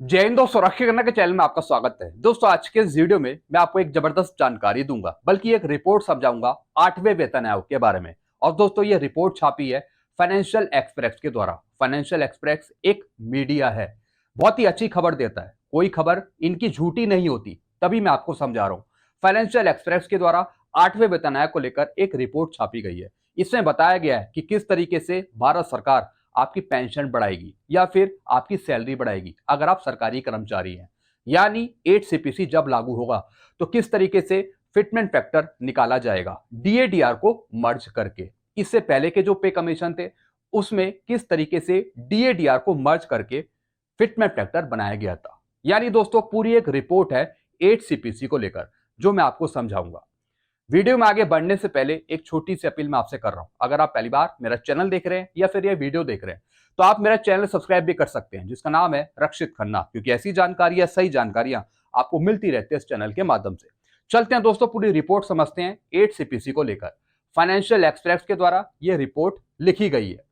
जय हिंद दोस्तों, राष्ट्रीय गन्ना के चैनल में आपका स्वागत है। दोस्तों, आज के इस वीडियो में मैं आपको एक जबरदस्त जानकारी दूंगा, बल्कि एक रिपोर्ट समझाऊंगा 8वें वेतन आयोग के बारे में। और दोस्तों, ये रिपोर्ट छापी है फाइनेंशियल एक्सप्रेस के द्वारा। फाइनेंशियल एक्सप्रेस एक मीडिया है, बहुत ही अच्छी खबर देता है। कोई खबर इनकी झूठी नहीं होती, तभी मैं आपको समझा रहा हूँ। फाइनेंशियल एक्सप्रेस के द्वारा 8वें वेतन आयोग को लेकर एक रिपोर्ट छापी गई है। इसमें बताया गया है कि किस तरीके से भारत सरकार आपकी पेंशन बढ़ाएगी या फिर आपकी सैलरी बढ़ाएगी अगर आप सरकारी कर्मचारी हैं। यानी 8 सीपीसी जब लागू होगा तो किस तरीके से फिटमेंट फैक्टर निकाला जाएगा डीएडीआर को मर्ज करके। इससे पहले के जो पे कमीशन थे उसमें किस तरीके से डीएडीआर को मर्ज करके फिटमेंट फैक्टर बनाया गया था। यानी दोस्तों, पूरी एक रिपोर्ट है 8 सीपीसी को लेकर, जो मैं आपको समझाऊंगा। वीडियो में आगे बढ़ने से पहले एक छोटी सी अपील मैं आपसे कर रहा हूं। अगर आप पहली बार मेरा चैनल देख रहे हैं या फिर ये वीडियो देख रहे हैं तो आप मेरा चैनल सब्सक्राइब भी कर सकते हैं, जिसका नाम है रक्षित खन्ना, क्योंकि ऐसी जानकारियां, सही जानकारियां आपको मिलती रहती है इस चैनल के माध्यम से। चलते हैं दोस्तों, पूरी रिपोर्ट समझते हैं 8 सीपीसी को लेकर। फाइनेंशियल एक्सप्रेस के द्वारा यह रिपोर्ट लिखी गई है।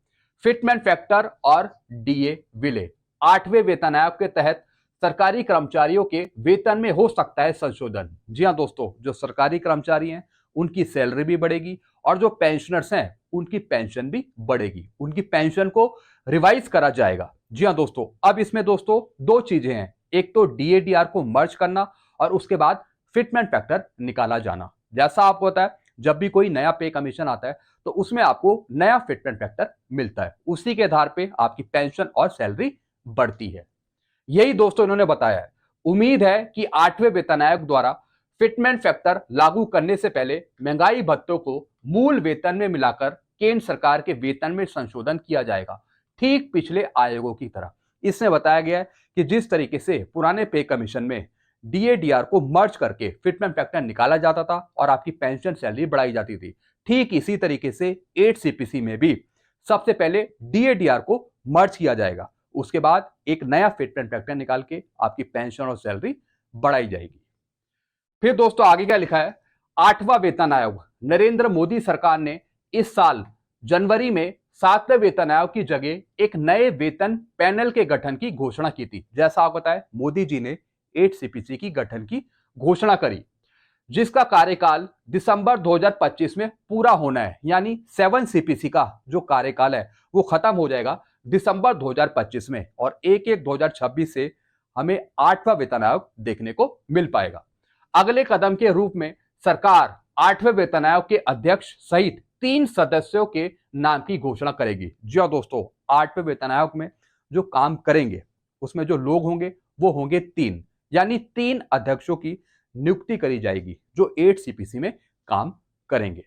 फिटमेंट फैक्टर और डीए विले 8वें वेतन आयोग के तहत सरकारी कर्मचारियों के वेतन में हो सकता है संशोधन। जी हां दोस्तों, जो सरकारी कर्मचारी हैं उनकी सैलरी भी बढ़ेगी और जो पेंशनर्स हैं उनकी पेंशन भी बढ़ेगी। उनकी पेंशन को रिवाइज करा जाएगा। जी हां दोस्तों, अब इसमें दोस्तों दो चीजें हैं। एक तो डीएडीआर को मर्ज करना और उसके बाद फिटमेंट फैक्टर निकाला जाना। जैसा आपको पता है, जब भी कोई नया पे कमीशन आता है तो उसमें आपको नया फिटमेंट फैक्टर मिलता है। उसी के आधार पे आपकी पेंशन और सैलरी बढ़ती है। यही दोस्तों इन्होंने बताया है। उम्मीद है कि 8वें वेतन आयोग द्वारा फिटमेंट फैक्टर लागू करने से पहले महंगाई भत्तों को मूल वेतन में मिलाकर केंद्र सरकार के वेतन में संशोधन किया जाएगा, ठीक पिछले आयोगों की तरह। इसमें बताया गया है कि जिस तरीके से पुराने पे कमीशन में डीएडीआर को मर्ज करके फिटमेंट फैक्टर निकाला जाता था और आपकी पेंशन सैलरी बढ़ाई जाती थी, ठीक इसी तरीके से 8 सीपीसी में भी सबसे पहले डीएडीआर को मर्ज किया जाएगा। उसके बाद एक नया फिटमेंट फैक्टर निकाल के आपकी पेंशन और सैलरी बढ़ाई जाएगी। फिर दोस्तों आगे क्या लिखा है, 8वां वेतन आयोग। नरेंद्र मोदी सरकार ने इस साल जनवरी में 7वें वेतन आयोग की जगह एक नए वेतन पैनल के गठन की घोषणा की थी। जैसा आपको पता है, मोदी जी ने 8 सीपीसी की गठन की घोषणा करी, जिसका कार्यकाल दिसंबर 2025 में पूरा होना है। यानी 7 सीपीसी का जो कार्यकाल है वो खत्म हो जाएगा दिसंबर 2025 में, और 1/1/2026 से हमें 8वां वेतन आयोग देखने को मिल पाएगा। अगले कदम के रूप में सरकार 8वें वेतन आयोग के अध्यक्ष सहित 3 सदस्यों के नाम की घोषणा करेगी। जी हाँ दोस्तों, 8वें वेतन आयोग में जो काम करेंगे उसमें जो लोग होंगे वो होंगे 3, यानी 3 अध्यक्षों की नियुक्ति करी जाएगी जो 8 सीपीसी में काम करेंगे।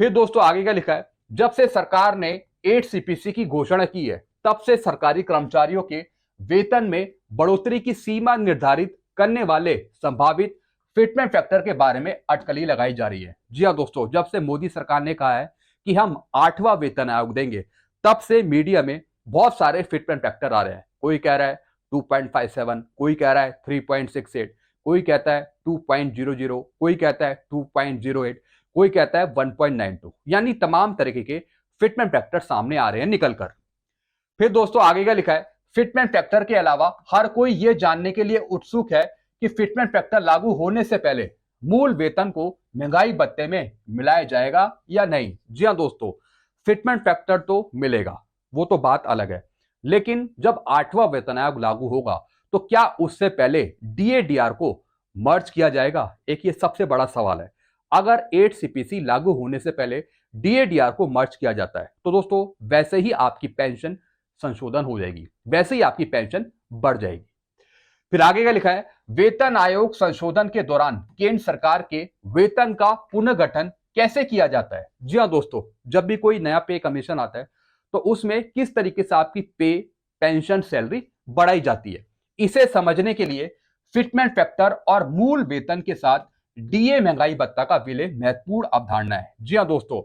फिर दोस्तों आगे क्या लिखा है, जब से सरकार ने 8 सीपीसी की घोषणा की है तब से सरकारी कर्मचारियों के वेतन में बढ़ोतरी की सीमा निर्धारित करने वाले संभावित फिटमेंट फैक्टर के बारे में अटकली लगाई जा रही है। जी हाँ दोस्तों, जब से मोदी सरकार ने कहा है कि हम 8वां वेतन आयोग देंगे, तब से मीडिया में बहुत सारे फिटमेंट फैक्टर आ रहे हैं। कोई कह रहा है 2.57, कोई कह रहा है 3.68, कोई कहता है 2.00, कोई कहता है 2.08, कोई कहता है 1.92। यानी तमाम तरीके के फिटमेंट फैक्टर सामने आ रहे हैं निकलकर। फिर दोस्तों आगे क्या लिखा है, फिटमेंट फैक्टर के अलावा हर कोई यह जानने के लिए उत्सुक है कि फिटमेंट फैक्टर लागू होने से पहले मूल वेतन को महंगाई भत्ते में मिलाया जाएगा या नहीं। जी हां दोस्तों, फिटमेंट फैक्टर तो मिलेगा, वो तो बात अलग है। लेकिन जब 8वां वेतन आयोग लागू होगा तो क्या उससे पहले डीएडीआर को मर्ज किया जाएगा? एक ये सबसे बड़ा सवाल है। अगर 8 सीपीसी लागू होने से पहले डीएडीआर को मर्ज किया जाता है तो दोस्तों वैसे ही आपकी पेंशन संशोधन हो जाएगी, वैसे ही आपकी पेंशन बढ़ जाएगी। फिर आगे क्या लिखा है, वेतन आयोग संशोधन के दौरान केंद्र सरकार के वेतन का पुनर्गठन कैसे किया जाता है? जी हां दोस्तों, जब भी कोई नया पे कमीशन आता है तो उसमें किस तरीके से आपकी पे, पेंशन, सैलरी बढ़ाई जाती है, इसे समझने के लिए फिटमेंट फैक्टर और मूल वेतन के साथ डीए महंगाई भत्ता का विलय महत्वपूर्ण अवधारणा है। जी हां दोस्तों,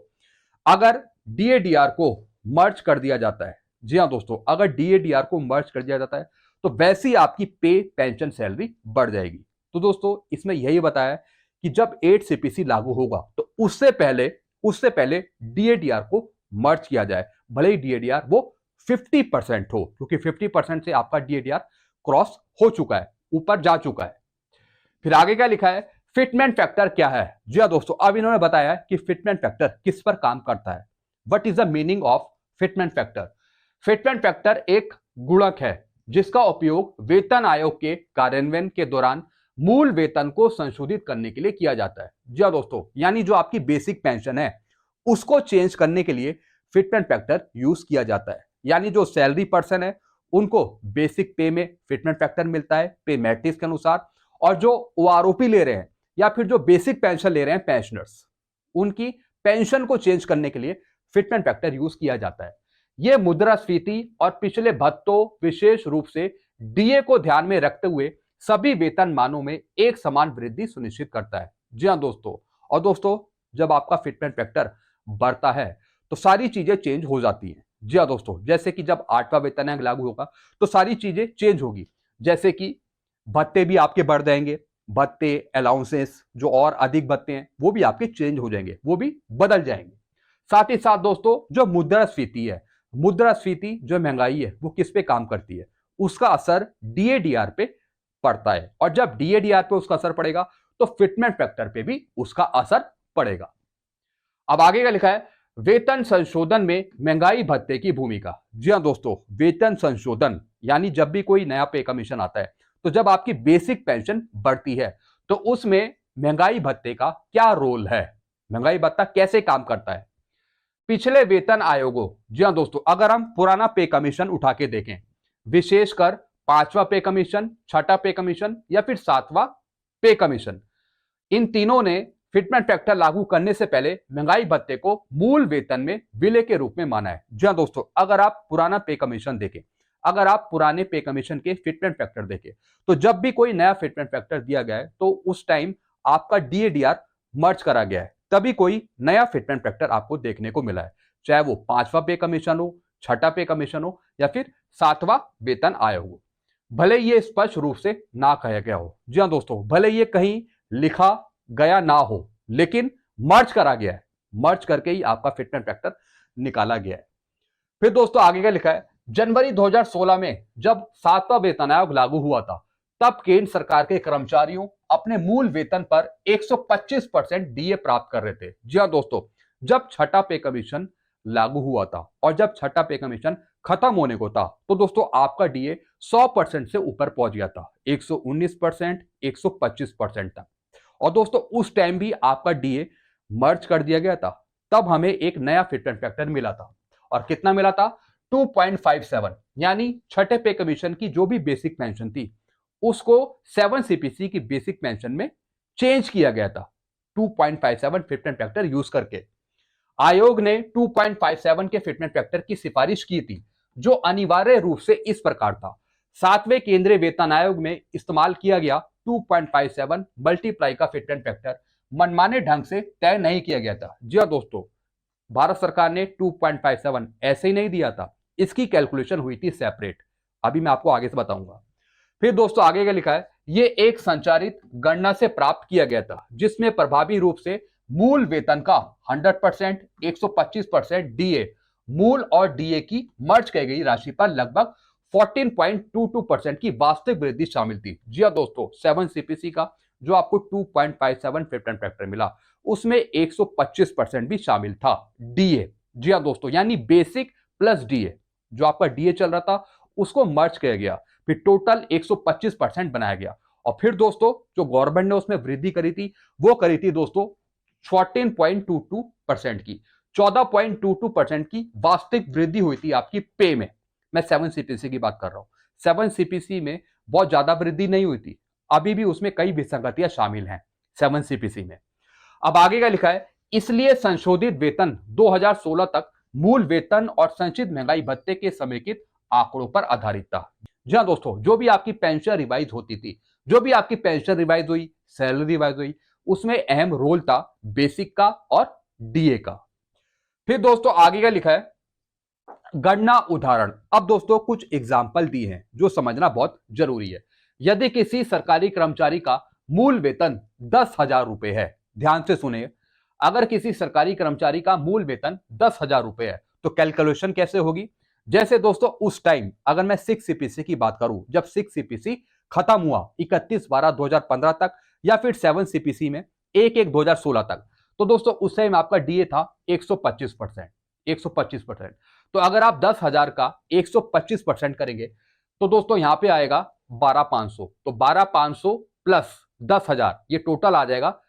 अगर डीएडीआर को मर्ज कर दिया जाता है, जी हां दोस्तों, अगर डीएडीआर को मर्ज कर दिया जाता है तो वैसे ही आपकी पे, पेंशन, सैलरी बढ़ जाएगी। तो दोस्तों इसमें यही बताया कि जब 8 सीपीसी लागू होगा तो उससे पहले डीएडीआर को मर्ज किया जाए, भले ही डीएडीआर वो 50% हो, क्योंकि 50% से आपका डीएडीआर क्रॉस हो चुका है, ऊपर जा चुका है। फिर आगे क्या लिखा है, फिटमेंट फैक्टर क्या है। जी हाँ दोस्तों, अब इन्होंने बताया कि फिटमेंट फैक्टर किस पर काम करता है। What is the meaning of fitment factor. Fitment factor एक गुणक है जिसका उपयोग वेतन आयोग के कार्यान्वयन के दौरान मूल वेतन को संशोधित करने के लिए किया जाता है। जी हाँ दोस्तों, यानी जो आपकी बेसिक पेंशन है उसको चेंज करने के लिए फिटमेंट फैक्टर यूज किया जाता है। यानी जो सैलरी पर्सन है उनको बेसिक पे में फिटमेंट फैक्टर मिलता है पे मैट्रिक्स के अनुसार, और जो ओआरओपी ले रहे हैं या फिर जो बेसिक पेंशन ले रहे हैं पेंशनर्स, उनकी पेंशन को चेंज करने के लिए फिटमेंट फैक्टर यूज किया जाता है। यह मुद्रास्फीति और पिछले भत्तों, विशेष रूप से डीए को ध्यान में रखते हुए सभी वेतन मानों में एक समान वृद्धि सुनिश्चित करता है। जी हाँ दोस्तों, और दोस्तों जब आपका फिटमेंट फैक्टर बढ़ता है तो सारी चीजें चेंज हो जाती हैं। जी हाँ दोस्तों, जैसे कि जब 8वां वेतन आयोग लागू होगा तो सारी चीजें चेंज होगी, जैसे कि भत्ते भी आपके बढ़ जाएंगे, भत्ते अलाउंसेस जो और अधिक भत्ते हैं वो भी आपके चेंज हो जाएंगे, वो भी बदल जाएंगे। साथ ही साथ दोस्तों जो मुद्रास्फीति है, मुद्रास्फीति जो महंगाई है वो किस पे काम करती है, उसका असर डीएडीआर पे पड़ता है, और जब डीएडीआर पे उसका असर पड़ेगा तो फिटमेंट फैक्टर पे भी उसका असर पड़ेगा। अब आगे का लिखा है, वेतन संशोधन में महंगाई भत्ते की भूमिका। जी हाँ दोस्तों, वेतन संशोधन यानी जब भी कोई नया पे कमीशन आता है तो जब आपकी बेसिक पेंशन बढ़ती है तो उसमें महंगाई भत्ते का क्या रोल है, महंगाई भत्ता कैसे काम करता है। पिछले वेतन आयोगों, जी हाँ दोस्तों, अगर हम पुराना पे कमीशन उठा के देखें, विशेषकर 5वां पे कमीशन, 6ठा पे कमीशन या फिर 7वां पे कमीशन, इन तीनों ने फिटमेंट फैक्टर लागू करने से पहले महंगाई भत्ते को मूल वेतन में विलय के रूप में माना है। जी हाँ दोस्तों, अगर आप पुराना पे कमीशन देखें, अगर आप पुराने पे कमीशन के फिटमेंट फैक्टर देखें, तो जब भी कोई नया फिटमेंट फैक्टर दिया गया है तो उस टाइम आपका डीएडीआर मर्ज करा गया है, तभी कोई नया फिटमेंट फैक्टर आपको देखने को मिला है, चाहे वो 5वां पे कमीशन हो, 6ठा पे कमीशन हो या फिर 7वां वेतन आयोग हो। भले ये स्पष्ट रूप से ना कहा गया हो, जी हाँ दोस्तों, भले ये कहीं लिखा गया ना हो, लेकिन मर्ज करा गया है, मर्ज करके ही आपका फिटमेंट फैक्टर निकाला गया है। फिर दोस्तों आगे क्या लिखा है, जनवरी 2016 में जब 7वां वेतन आयोग लागू हुआ था तब केंद्र सरकार के कर्मचारियों अपने मूल वेतन पर 125% डीए प्राप्त कर रहे थे। जी हाँ दोस्तों, जब 6ठा पे कमीशन लागू हुआ था और जब 6ठा पे कमीशन खत्म होने को था तो दोस्तों आपका डीए 100% से ऊपर पहुंच गया था, 119%, 125% तक। और दोस्तों उस टाइम भी आपका डीए मर्ज कर दिया गया था, तब हमें एक नया फिटमेंट फैक्टर मिला था, और कितना मिला था, 2.57, यानी छठे पे कमीशन की जो भी बेसिक पेंशन थी उसको 7 सीपीसी की बेसिक पेंशन में चेंज किया गया था 2.57 फिटमेंट फैक्टर यूज करके। आयोग ने 2.57 के फिटमेंट फैक्टर की सिफारिश की थी, जो अनिवार्य रूप से इस प्रकार था। 7वें केंद्रीय वेतन आयोग में इस्तेमाल किया गया 2.57 मल्टीप्लाई का फिटमेंट फैक्टर मनमाने ढंग से तय नहीं किया गया था। जी हाँ दोस्तों, भारत सरकार ने 2.57 ऐसे ही नहीं दिया था, इसकी कैलकुलेशन हुई थी सेपरेट, अभी मैं आपको आगे से बताऊंगा। फिर दोस्तों आगे क्या लिखा है, ये एक संचारित गणना से प्राप्त किया गया था जिसमें प्रभावी रूप से मूल वेतन का 100%, 125% डीए, मूल और डीए की मर्ज की गई राशि पर लगभग 14.22% की वास्तविक वृद्धि शामिल थी। जी हाँ दोस्तों, 7 सीपीसी का जो आपको 2.57 फिटमेंट फैक्टर मिला उसमें 125% भी शामिल था डीए। जी हाँ दोस्तों, यानी बेसिक प्लस डीए, जो आपका डीए चल रहा था उसको मर्ज किया गया, फिर टोटल 125% बनाया गया। और फिर दोस्तों जो गवर्नमेंट ने उसमें वृद्धि करी थी वो करी थी दोस्तों 14.22% की, 14.22% की वास्तविक वृद्धि हुई थी आपकी पे में। मैं 7 सीपीसी की बात कर रहा हूं, 7 सीपीसी में बहुत ज्यादा वृद्धि नहीं हुई थी, अभी भी उसमें कई विसंगतियां शामिल हैं 7 सीपीसी में। अब आगे का लिखा है, इसलिए संशोधित वेतन 2016 तक मूल वेतन और संचित महंगाई भत्ते के समेकित आंकड़ों पर आधारित था। जी हाँ दोस्तों, जो भी आपकी पेंशन रिवाइज होती थी, जो भी आपकी पेंशन रिवाइज हुई, सैलरी रिवाइज हुई, उसमें अहम रोल था बेसिक का और डीए का। फिर दोस्तों आगे क्या लिखा है, गणना उदाहरण। अब दोस्तों कुछ एग्जाम्पल दिए हैं जो समझना बहुत जरूरी है। यदि किसी सरकारी कर्मचारी का मूल वेतन 10,000 रुपए है, ध्यान से सुनिए, अगर किसी सरकारी कर्मचारी का मूल वेतन 10,000 रुपए है तो कैलकुलेशन कैसे होगी, जैसे दोस्तों उस टाइम अगर मैं 6 CPC की बात करूं, जब 6 CPC खत्म हुआ 31/12/2015 तक, या फिर 7 CPC में 1/1/2016 तक, तो दोस्तों उस टाइम आपका डीए था 125%। 125%। तो अगर आप 10,000 का 125% करेंगे तो दोस्तों यहां पे आएगा 12,500। तो 12,500 प्लस 10,000, ये टोटल आ जाएगा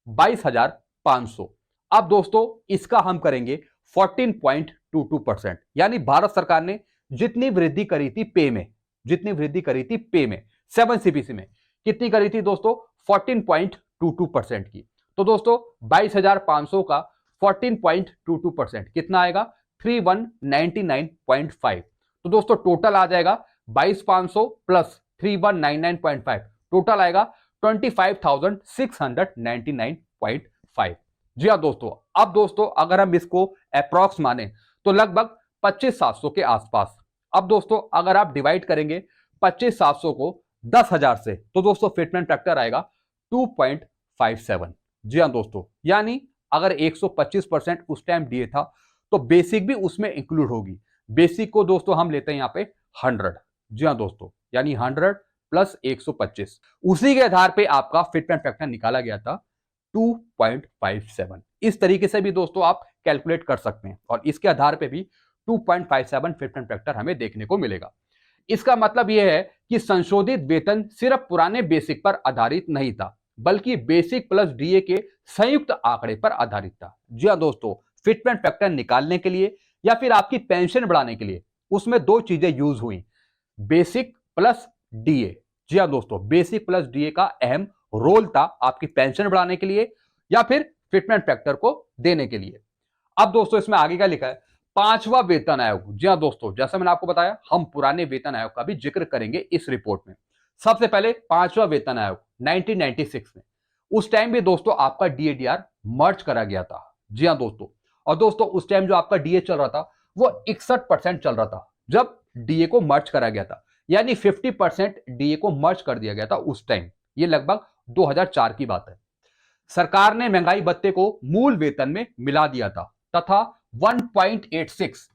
22,500। अब दोस्तों इसका हम करेंगे 14.22%, यानी भारत सरकार ने जितनी वृद्धि करी थी पे में, जितनी वृद्धि करी थी पे में 7 CPC में, कितनी करी थी दोस्तों? 14.22% की। तो दोस्तों 22,500 का 14.22% कितना आएगा? 3199.5। तो दोस्तों टोटल आ जाएगा 22,500 प्लस 3199.5, टोटल आएगा 25,699.5। जी हाँ दोस्तों, अब दोस्तों अगर हम इसको अप्रॉक्स माने तो लगभग 25,700 के आसपास। अब दोस्तों अगर आप डिवाइड करेंगे 25,700 को 10,000 से, तो दोस्तों फिटमेंट फैक्टर आएगा 2.57। जी हाँ दोस्तों, यानी अगर 125% उस टाइम दिए था तो बेसिक भी उसमें इंक्लूड होगी। बेसिक को दोस्तों हम लेते हैं यहाँ पे 100। जी हाँ दोस्तों, यानी 100 प्लस 125, उसी के आधार पे आपका फिटमेंट फैक्टर निकाला गया था 2.57। इस तरीके से भी दोस्तों आप कैलकुलेट कर सकते हैं और इसके आधार पे भी 2.57 फिटमेंट फैक्टर हमें देखने को मिलेगा। इसका मतलब यह है कि संशोधित वेतन सिर्फ पुराने बेसिक पर आधारित नहीं था, बल्कि बेसिक प्लस डीए के संयुक्त आंकड़े पर आधारित था। जी हाँ दोस्तों, फिटमेंट फैक्टर निकालने के लिए या फिर आपकी पेंशन बढ़ाने के लिए उसमें दो चीजें यूज हुई, बेसिक प्लस डीए। जी हाँ दोस्तों, बेसिक प्लस डीए का अहम रोल था आपकी पेंशन बढ़ाने के लिए या फिर फिटमेंट फैक्टर को देने के लिए। अब दोस्तों इसमें आगे क्या लिखा है? पांचवा वेतन आयोग। जी हाँ दोस्तों, जैसा मैंने आपको बताया हम पुराने वेतन आयोग का भी जिक्र करेंगे इस रिपोर्ट में। सबसे पहले पांचवा वेतन आयोग 1996 में, उस टाइम भी दोस्तों आपका डीएडीआर मर्ज करा गया था। जी हाँ दोस्तों, और दोस्तों उस टाइम जो आपका डीए चल रहा था वो 61% चल रहा था जब डीए को मर्ज करा गया था, यानी 50% डीए को मर्ज कर दिया गया था उस टाइम। ये लगभग 2004 की बात है। सरकार ने महंगाई भत्ते को मूल वेतन में मिला दिया था तथा 1.86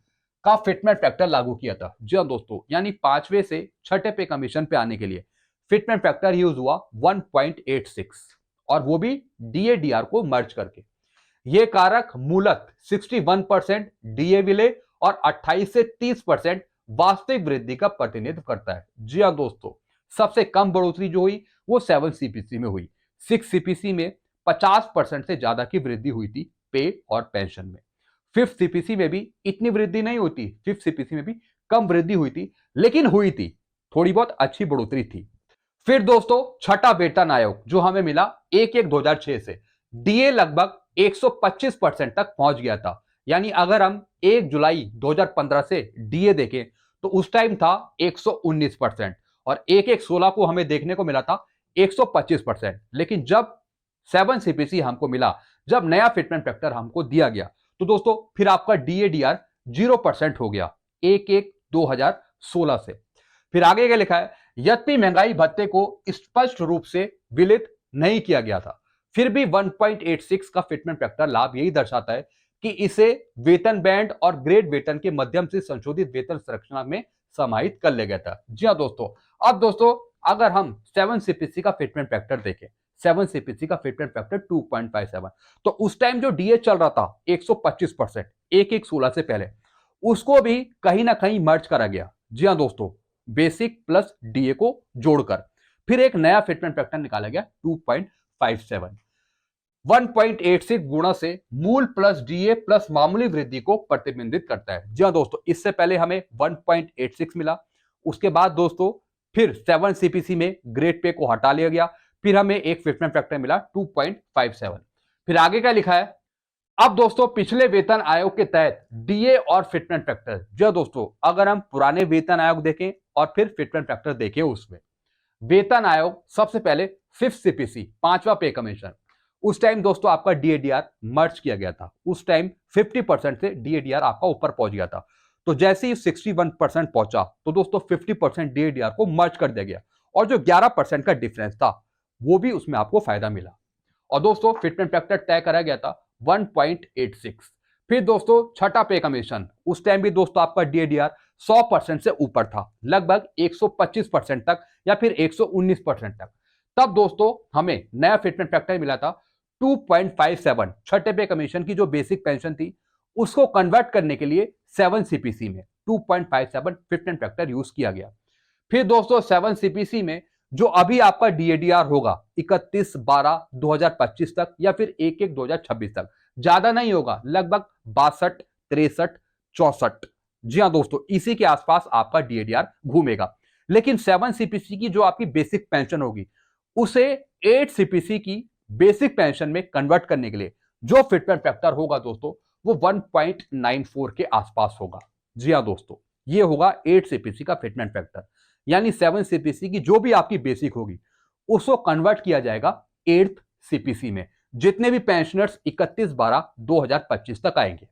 का फिटमेंट फैक्टर लागू किया था। जी हाँ दोस्तों, यानी पांचवे से छठे पे कमीशन पे आने के लिए फिटमेंट फैक्टर यूज हुआ 1.86, और वो भी डीएडीआर को मर्ज करके। ये कारक मूलत 61% डीए विलय और 28 से 30% वास्तविक वृद्धि का प्रतिनिधित्व करता है। जी हाँ दोस्तों, सबसे कम बढ़ोतरी जो हुई वो 7 CPC में हुई। 6 CPC में 50% से ज्यादा की वृद्धि हुई थी पे और पेंशन में। 5th CPC में भी इतनी वृद्धि नहीं होती, 5th CPC में भी कम वृद्धि हुई थी, लेकिन हुई थी, थोड़ी बहुत अच्छी बढ़ोतरी थी। फिर दोस्तों छठा वेतन आयोग जो हमें मिला 1/1/2006 से, डीए लगभग 125% तक पहुंच गया था। यानी अगर हम 1 जुलाई 2015 से डीए देखें तो उस टाइम था 119%, और 1/1/16 को हमें देखने को मिला था 125%। लेकिन जब 7 CPC हमको मिला, जब नया फिटमेंट फैक्टर हमको दिया गया, तो दोस्तों फिर आपका डीएडीआर 0% हो गया 1/1/2016 से। फिर आगे क्या लिखा है? यद्यपि महंगाई भत्ते को स्पष्ट रूप से विलित नहीं किया गया था, फिर भी 1.86 का फिटमेंट फैक्टर लाभ यही दर्शाता है कि इसे वेतन बैंड और ग्रेड वेतन के माध्यम से संशोधित वेतन संरचना में समाहित कर लिया गया था। जी हाँ दोस्तों, अब दोस्तों अगर हम 7 CPC का फिटमेंट फैक्टर देखें, 7 CPC का फिटमेंट फैक्टर 2.57, तो उस टाइम जो डीए चल रहा था 125%, 1/1/16 से पहले, उसको भी कहीं ना कहीं मर्ज करा गया। जी हाँ दोस्तों, बेसिक प्लस डीए को जोड़कर फिर एक नया फिटमेंट फैक्टर निकाला गया 2.57। 1.86 गुणा से मूल प्लस डीए प्लस मामूली वृद्धि को प्रतिबिंबित करता है। जी हाँ दोस्तों, इससे पहले हमें 1.86 मिला, उसके बाद दोस्तों फिर 7 CPC में ग्रेड पे को हटा लिया गया, फिर हमें एक फिटमेंट फैक्टर मिला 2.57। फिर आगे क्या लिखा है? अब दोस्तों पिछले वेतन आयोग के तहत डीए और फिटमेंट फैक्टर, जो दोस्तों अगर हम पुराने वेतन आयोग देखें और फिर फिटमेंट फैक्टर देखें, उसमें वेतन आयोग सबसे पहले 5th CPC, पांचवा पे कमीशन, उस टाइम दोस्तों आपका डीएडीआर मर्ज किया गया था। उस टाइम 50% से डीएडीआर आपका ऊपर पहुंच गया था। तो जैसे ही 61% पहुंचा तो दोस्तों 50% डीएडीआर को मर्ज कर दिया गया, और जो 11% का डिफरेंस था वो भी उसमें आपको फायदा मिला, और दोस्तों फिटमेंट फैक्टर तय करा गया था 1.86। फिर दोस्तों छठा पे कमीशन, उस टाइम भी दोस्तों आपका डीएडीआर 100% से ऊपर था, लगभग 125% तक या फिर 119% तक। तब दोस्तों हमें नया फिटमेंट फैक्टर मिला था 2.57। छठे पे कमीशन की जो बेसिक पेंशन थी उसको कन्वर्ट करने के लिए 7 सीपीसी में 2.57 फिटमेंट फैक्टर यूज किया गया। फिर दोस्तों 7 सीपीसी में जो अभी आपका डीएडीआर होगा 31/12/2025 तक या फिर 1/1/2026 तक, ज्यादा नहीं होगा, लगभग 62, 63, 64। जी हाँ दोस्तों, इसी के आसपास आपका डीएडीआर घूमेगा। लेकिन 7 सीपीसी की जो आपकी बेसिक पेंशन होगी उसे 8 सीपीसी की बेसिक पेंशन में कन्वर्ट करने के लिए जो फिटमेंट फैक्टर होगा दोस्तों वो 1.94 के आसपास होगा। जी हाँ दोस्तों, ये होगा 8 सीपीसी का फिटमेंट फैक्टर, यानी 7 सीपीसी की जो भी आपकी बेसिक होगी उसको कन्वर्ट किया जाएगा 8th सीपीसी में, जितने भी पेंशनर्स 31/12/2025 तक आएंगे।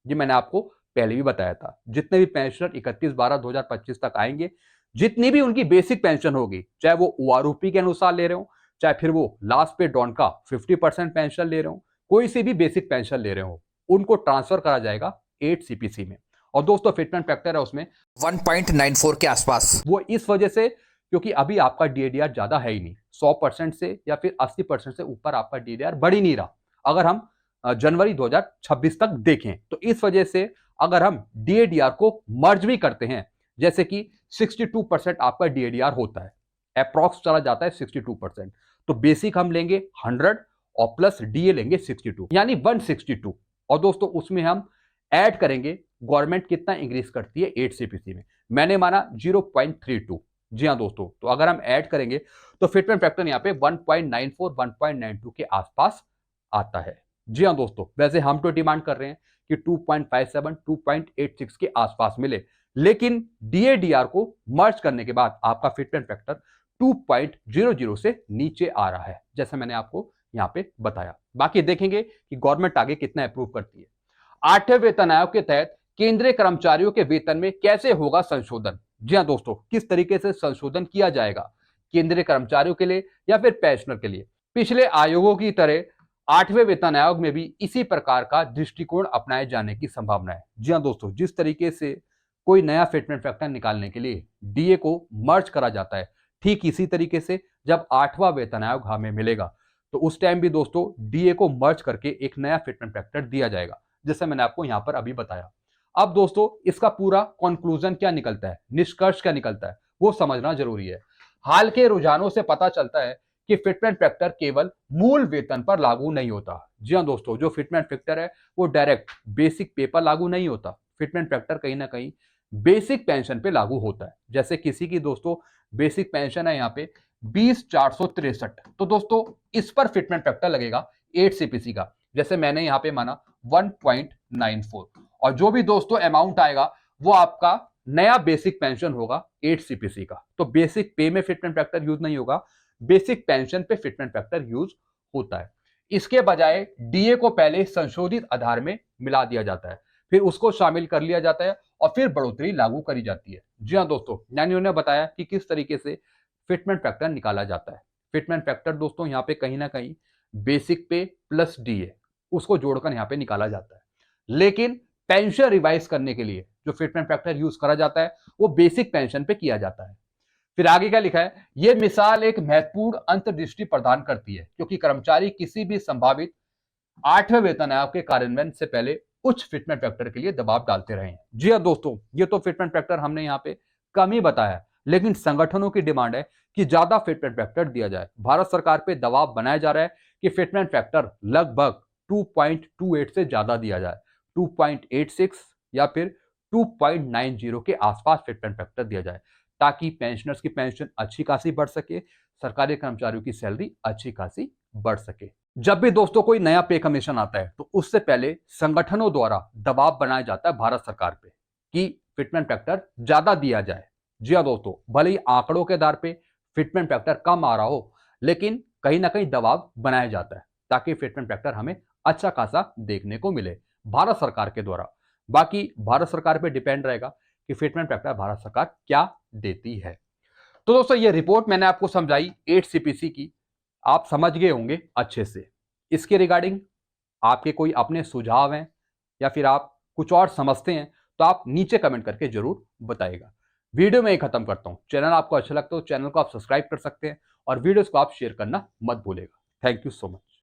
ये मैंने आपको पहले भी बताया था, जितने भी पेंशनर 31/12/2025 तक आएंगे, जितनी भी उनकी बेसिक पेंशन होगी, चाहे वो ओआरओपी के अनुसार ले रहे हो, चाहे फिर वो लास्ट पे डॉन का 50% पेंशन ले रहे हो, कोई सी भी बेसिक पेंशन ले रहे हो, उनको ट्रांसफर करा जाएगा 8 सीपीसी में। और दोस्तों फिटमेंट फैक्टर है उसमें 1.94 के आसपास। वो इस वजह से क्योंकि अभी आपका डीएडीआर ज्यादा है ही नहीं, 100% से या फिर 80% से ऊपर आपका डीएडीआर बढ़ ही नहीं रहा। अगर हम जनवरी 2026 तक देखें तो इस वजह से अगर हम डीएडीआर को मर्ज भी करते हैं, जैसे कि 62% आपका डीएडीआर होता है, अप्रॉक्स चला जाता है 62%, तो बेसिक हम लेंगे 100 और प्लस डीए लेंगे 62, यानी 162। और दोस्तों उसमें हम ऐड करेंगे गवर्नमेंट कितना इंक्रीज करती है 8 सीपीसी में, मैंने माना 0.32। जी हाँ दोस्तों, तो अगर हम ऐड करेंगे तो फिटमेंट फैक्टर यहाँ पे 1.94 1.92 के आसपास आता है। जी हाँ दोस्तों, वैसे हम तो डिमांड कर रहे हैं कि 2.57 2.86 के आसपास मिले, लेकिन डीएडीआर को मर्ज करने के बाद आपका फिटमेंट फैक्टर 2.00 से नीचे आ रहा है, जैसा मैंने आपको यहाँ पे बताया। बाकी देखेंगे कि गवर्नमेंट आगे कितना अप्रूव करती है। 8वें वेतन आयोग के तहत केंद्रीय कर्मचारियों के वेतन में कैसे होगा संशोधन? जी हाँ दोस्तों, किस तरीके से संशोधन किया जाएगा केंद्रीय कर्मचारियों के लिए या फिर पेंशनर के लिए? पिछले आयोगों की तरह 8वें वेतन आयोग में भी इसी प्रकार का दृष्टिकोण अपनाए जाने की संभावना है। जी हाँ दोस्तों, जिस तरीके से कोई नया फिटमेंट फैक्टर निकालने के लिए डीए को मर्ज करा जाता है, ठीक इसी तरीके से जब 8वां वेतन आयोग हमें मिलेगा तो उस टाइम भी दोस्तों डीए को मर्ज करके एक नया फिटमेंट फैक्टर दिया जाएगा, जैसे मैंने आपको यहां पर अभी बताया। अब दोस्तों इसका पूरा कंक्लूजन क्या निकलता है, निष्कर्ष क्या निकलता है, वो समझना जरूरी है। हाल के रुझानों से पता चलता है कि फिटमेंट फैक्टर केवल मूल वेतन पर लागू नहीं होता। जी हाँ दोस्तों, जो फिटमेंट फैक्टर है वो डायरेक्ट बेसिक पे पर लागू नहीं होता। फिटमेंट फैक्टर कहीं ना कहीं बेसिक पेंशन पे लागू होता है। जैसे किसी की दोस्तों बेसिक पेंशन है यहाँ पे 20,463, तो दोस्तों इस पर फिटमेंट फैक्टर लगेगा 8 सीपीसी का, जैसे मैंने यहाँ पे माना 1.94, और जो भी दोस्तों अमाउंट आएगा वो आपका नया बेसिक पेंशन होगा 8 सीपीसी का। तो बेसिक पे में फिटमेंट फैक्टर यूज नहीं होगा, बेसिक पेंशन पे फिटमेंट फैक्टर यूज होता है। इसके बजाय डीए को पहले संशोधित आधार में मिला दिया जाता है, फिर उसको शामिल कर लिया जाता है और फिर बढ़ोतरी लागू करी जाती है। जी हाँ दोस्तों, ज्ञानियों ने बताया कि किस तरीके से फिटमेंट फैक्टर निकाला जाता है। फिटमेंट फैक्टर दोस्तों यहाँ पे कहीं ना कहीं बेसिक पे प्लस डीए उसको जोड़कर यहाँ पे निकाला जाता है, लेकिन पेंशन रिवाइज करने के लिए जो फिटमेंट फैक्टर यूज करा जाता है वो बेसिक पेंशन पे किया जाता है। फिर आगे क्या लिखा है, यह मिसाल एक महत्वपूर्ण अंतर्दृष्टि प्रदान करती है क्योंकि कर्मचारी किसी भी संभावित 8वें वेतन आयोग के कार्यान्वयन से पहले उच्च फिटमेंट फैक्टर के लिए दबाव डालते रहे हैं। जी हाँ दोस्तों, ये तो फिटमेंट फैक्टर हमने यहाँ पे कम ही बताया, लेकिन संगठनों की डिमांड है कि ज्यादा फिटमेंट फैक्टर दिया जाए। भारत सरकार पे दबाव बनाया जा रहा है कि फिटमेंट फैक्टर लगभग 2.28 से ज्यादा दिया जाए, 2.86 या फिर 2.90 के आसपास फिटमेंट फैक्टर दिया जाए, ताकि पेंशनर्स की पेंशन अच्छी खासी बढ़ सके, सरकारी कर्मचारियों की सैलरी अच्छी खासी बढ़ सके। जब भी दोस्तों कोई नया पे कमीशन आता है तो उससे पहले संगठनों द्वारा दबाव बनाया जाता है भारत सरकार पे कि फिटमेंट फैक्टर ज्यादा दिया जाए। जी हाँ दोस्तों, भले ही आंकड़ों के आधार पे फिटमेंट फैक्टर कम आ रहा हो, लेकिन कहीं ना कहीं दबाव बनाया जाता है ताकि फिटमेंट फैक्टर हमें अच्छा खासा देखने को मिले भारत सरकार के द्वारा। बाकी भारत सरकार पे डिपेंड रहेगा कि फिटमेंट फैक्टर भारत सरकार क्या देती है। तो दोस्तों ये रिपोर्ट मैंने आपको समझाई 8 सीपीसी की, आप समझ गए होंगे अच्छे से। इसके रिगार्डिंग आपके कोई अपने सुझाव हैं या फिर आप कुछ और समझते हैं तो आप नीचे कमेंट करके जरूर बताइएगा। वीडियो में ही खत्म करता हूं। चैनल आपको अच्छा लगता है तो चैनल को आप सब्सक्राइब कर सकते हैं और वीडियोस को आप शेयर करना मत भूलिएगा। Thank you so much.